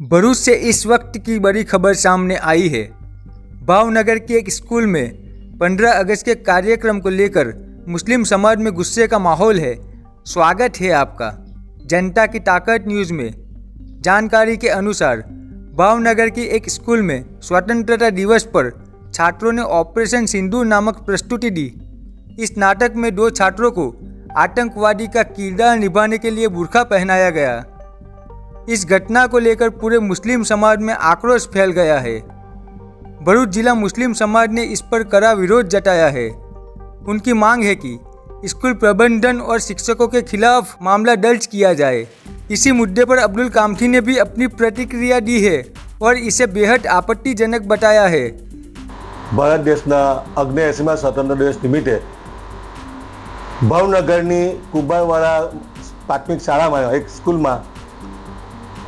भरूच से इस वक्त की बड़ी खबर सामने आई है। भावनगर के एक स्कूल में 15 अगस्त के कार्यक्रम को लेकर मुस्लिम समाज में गुस्से का माहौल है। स्वागत है आपका जनता की ताकत न्यूज़ में। जानकारी के अनुसार भावनगर की एक स्कूल में स्वतंत्रता दिवस पर छात्रों ने ऑपरेशन सिंदूर नामक प्रस्तुति दी। इस नाटक में 2 छात्रों को आतंकवादी का किरदार निभाने के लिए बुर्का पहनाया गया। इस घटना को लेकर पूरे मुस्लिम समाज में आक्रोश फैल गया है। भरूच जिला मुस्लिम समाज ने इस पर कड़ा विरोध जताया है। उनकी मांग है कि स्कूल प्रबंधन और शिक्षकों के खिलाफ मामला दर्ज किया जाए। इसी मुद्दे पर अब्दुल कामठी ने भी अपनी प्रतिक्रिया दी है और इसे बेहद आपत्तिजनक बताया है। भारत देशना 79 स्वतंत्र दिवस निमित्ते भावनगरनी कुंभारवाड़ा प्राथमिक शाळामां एक स्कूलमां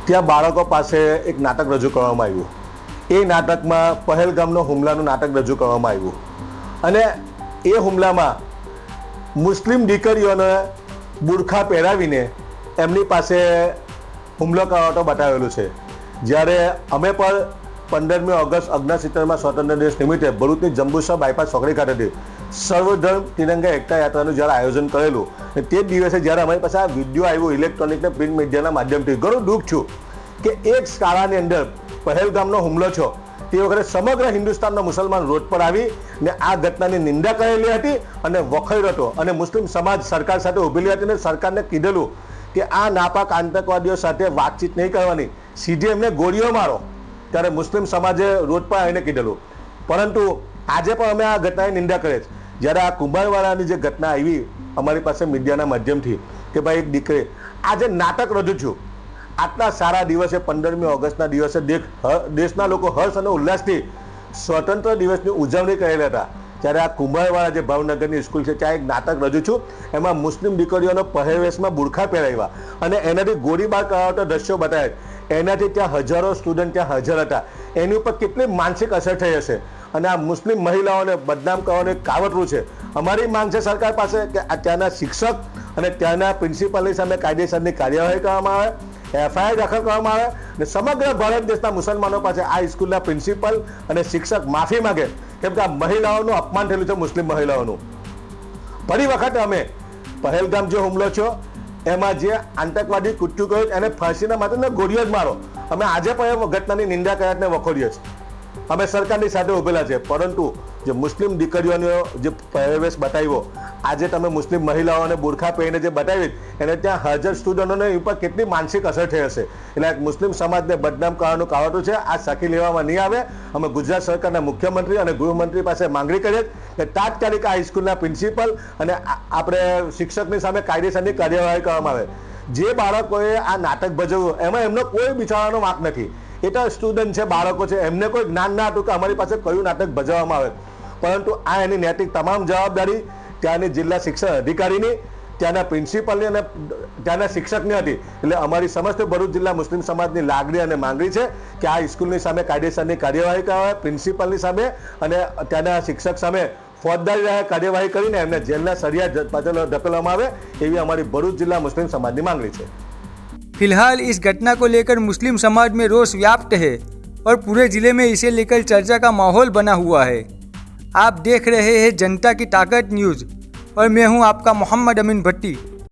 ત્યાં બાળકો પાસે એક નાટક રજૂ કરવામાં આવ્યું। એ નાટકમાં પહેલગામનો હુમલાનું નાટક રજૂ કરવામાં આવ્યું અને એ હુમલામાં મુસ્લિમ દીકરીઓને બુરખા પહેરાવીને એમની પાસે હુમલો કરવાનો બતાવેલું છે। જ્યારે અમે પણ 15મી ઓગસ્ટ 69માં સ્વતંત્ર દિવસ નિમિત્તે ભરૂચની જંબુસર બાયપાસ ચોકડી ખાતેથી સર્વધર્મ તિરંગા એકતા યાત્રાનું જ્યારે આયોજન કરેલું અને તે દિવસે જ્યારે અમારી પાસે આ વિડીયો આવ્યો ઇલેક્ટ્રોનિક ને પ્રિન્ટ મીડિયાના માધ્યમથી ઘણું દુઃખ છું કે એક શાળાની અંદર પહેલગામનો હુમલો છો તે વખતે સમગ્ર હિન્દુસ્તાનનો મુસલમાન રોડ પર આવી ને આ ઘટનાની નિંદા કરેલી હતી અને વખોઈ હતો અને મુસ્લિમ સમાજ સરકાર સાથે ઊભેલી હતી અને સરકારને કીધેલું કે આ નાપાક આતંકવાદીઓ સાથે વાતચીત નહીં કરવાની, સીધી એમને ગોળીઓ મારો। ત્યારે મુસ્લિમ સમાજે રોડ પર આવીને કીધેલું, પરંતુ આજે પણ અમે આ ઘટનાની નિંદા કરે છે। જ્યારે આ કુંભારવાડાની જે ઘટના આવી અમારી પાસે મીડિયાના માધ્યમથી કે ભાઈ એક દીકરી આજે નાટક રજૂ થયું, આટલા સારા દિવસે 15મી ઓગસ્ટના દિવસે દેશના લોકો હર્ષ અને ઉલ્લાસથી સ્વતંત્ર દિવસની ઉજવણી કરેલા હતા। ત્યારે આ કુંભારવાડા જે ભાવનગરની સ્કૂલ છે ત્યાં એક નાટક રજૂ થયું, એમાં મુસ્લિમ દીકરીઓનો પહેરવેશમાં બુરખા પહેરાવ્યા અને એનાથી ગોળીબાર કરાવતા દ્રશ્યો બતાવ્યા। એનાથી ત્યાં હજારો સ્ટુડન્ટ ત્યાં હાજર હતા। એની ઉપર કેટલી માનસિક અસર થઈ હશે અને આ મુસ્લિમ મહિલાઓને બદનામ કરવાનું એક કાવતરું છે। અમારી માંગ છે સરકાર પાસે કે ત્યાંના શિક્ષક અને ત્યાંના પ્રિન્સિપલની સામે કાયદેસરની કાર્યવાહી કરવામાં આવે, એફઆઈઆર દાખલ કરવામાં આવે અને સમગ્ર ભારત દેશના મુસલમાનો પાસે આ સ્કૂલના પ્રિન્સિપલ અને શિક્ષક માફી માગે, કેમ કે આ મહિલાઓનું અપમાન થયેલું છે, મુસ્લિમ મહિલાઓનું। ફરી વખત અમે પહેલગામ જે હુમલો છો એમાં જે આતંકવાદી કૃત્યુ કર્યું એને ફાંસીના માત્ર ગોળીઓ જ મારો। અમે આજે પણ એ ઘટનાની નિંદા કર્યાને વખોડીએ છીએ। અમે સરકારની સાથે ઉભેલા છે, પરંતુ જે મુસ્લિમ દીકરીઓનો જે પહેરવેશ બતાવ્યો, આજે તમે મુસ્લિમ મહિલાઓને બુરખા પહેરીને જે બતાવી એને ત્યાં હાજર સ્ટુડન્ટોને ઉપર કેટલી માનસિક અસર થઈ હશે। એટલે મુસ્લિમ સમાજને બદનામ કરવાનું કાવતરું છે, આ સાખી લેવામાં નહીં આવે। અમે ગુજરાત સરકારના મુખ્યમંત્રી અને ગૃહમંત્રી પાસે માંગણી કરીએ કે તાત્કાલિક આ સ્કૂલના પ્રિન્સિપલ અને આપણે શિક્ષકની સામે કાયદેસરની કાર્યવાહી કરવામાં આવે। જે બાળકોએ આ નાટક ભજવ્યું એમાં એમનો કોઈ બિચારાનો વાંક નથી, એ તો સ્ટુડન્ટ છે, બાળકો છે, એમને કોઈ જ્ઞાન ના હતું કે અમારી પાસે કયું નાટક ભજવવામાં આવે, પરંતુ આ એની નૈતિક તમામ જવાબદારી ત્યાંની જિલ્લા શિક્ષણ અધિકારીની, ત્યાંના પ્રિન્સિપલની અને ત્યાંના શિક્ષકની હતી। એટલે અમારી સમસ્ત ભરૂચ જિલ્લા મુસ્લિમ સમાજની લાગણી અને માંગણી છે કે આ સ્કૂલની સામે કાયદેસરની કાર્યવાહી કરવામાં આવે, પ્રિન્સિપલની સામે અને ત્યાંના શિક્ષક સામે ફોજદારી કાર્યવાહી કરીને એમને જેલના સળિયા ધકેલવામાં આવે, એવી અમારી ભરૂચ જિલ્લા મુસ્લિમ સમાજની માંગણી છે। फिलहाल इस घटना को लेकर मुस्लिम समाज में रोष व्याप्त है और पूरे जिले में इसे लेकर चर्चा का माहौल बना हुआ है। आप देख रहे हैं जनता की ताकत न्यूज़ और मैं हूं आपका मोहम्मद अमीन भट्टी।